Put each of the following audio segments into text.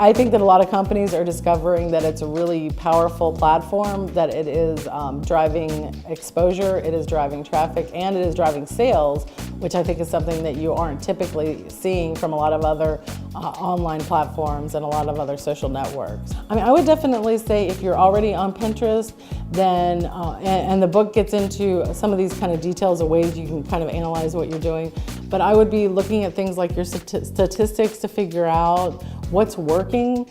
I think that a lot of companies are discovering that it's a really powerful platform, that it is driving exposure, it is driving traffic, and it is driving sales, which I think is something that you aren't typically seeing from a lot of other online platforms and a lot of other social networks. I mean, I would definitely say if you're already on Pinterest, then, and the book gets into some of these kind of details of ways you can kind of analyze what you're doing, but I would be looking at things like your statistics to figure out what's working,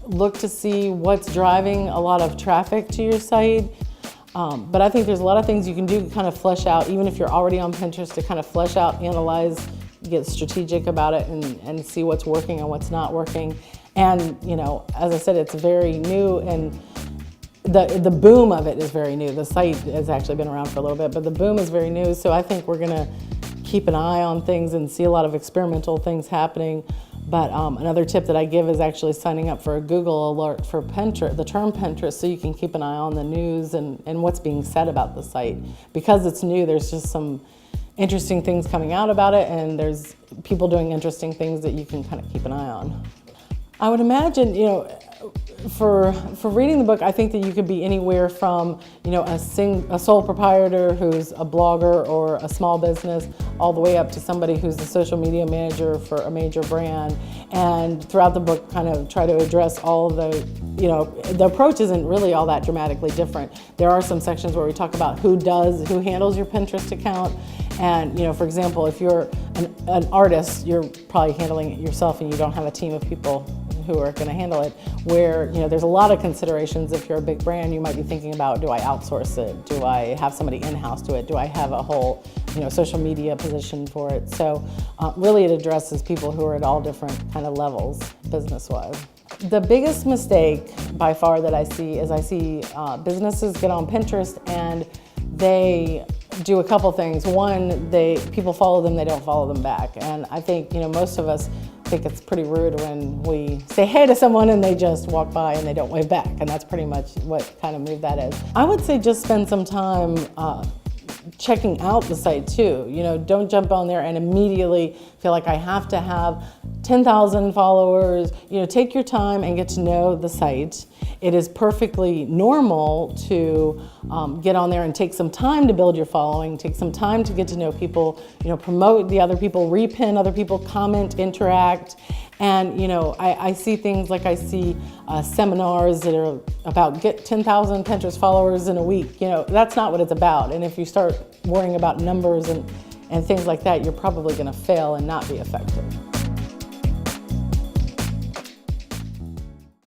look to see what's driving a lot of traffic to your site. But I think there's a lot of things you can do to kind of flesh out, even if you're already on Pinterest, to kind of flesh out, analyze, get strategic about it, and see what's working and what's not working. And, you know, as I said, it's very new, and the boom of it is very new. The site has actually been around for a little bit, but the boom is very new. So I think we're gonna keep an eye on things and see a lot of experimental things happening. But another tip that I give is actually signing up for a Google alert for Pinterest, the term Pinterest, so you can keep an eye on the news and what's being said about the site. Because it's new, there's just some interesting things coming out about it, and there's people doing interesting things that you can kind of keep an eye on. I would imagine, you know, for reading the book, I think that you could be anywhere from, you know, a sole proprietor who's a blogger or a small business, all the way up to somebody who's the social media manager for a major brand. And throughout the book, kind of try to address all of the, you know, the approach isn't really all that dramatically different. There are some sections where we talk about who handles your Pinterest account. And, you know, for example, if you're an artist, you're probably handling it yourself and you don't have a team of people who are going to handle it. Where, you know, there's a lot of considerations. If you're a big brand, you might be thinking about, do I outsource it? Do I have somebody in-house do it? Do I have a whole, you know, social media position for it? So really it addresses people who are at all different kind of levels business-wise. The biggest mistake by far that I see is businesses get on Pinterest and they do a couple things. One, people follow them, they don't follow them back. And I think, you know, most of us think it's pretty rude when we say hey to someone and they just walk by and they don't wave back. And that's pretty much what kind of move that is. I would say just spend some time checking out the site too. You know, don't jump on there and immediately feel like I have to have 10,000 followers. You know, take your time and get to know the site. It is perfectly normal to get on there and take some time to build your following, take some time to get to know people, you know, promote the other people, repin other people, comment, interact. And, you know, I see things like I see seminars that are about get 10,000 Pinterest followers in a week. You know, that's not what it's about. And if you start worrying about numbers and things like that, you're probably going to fail and not be effective.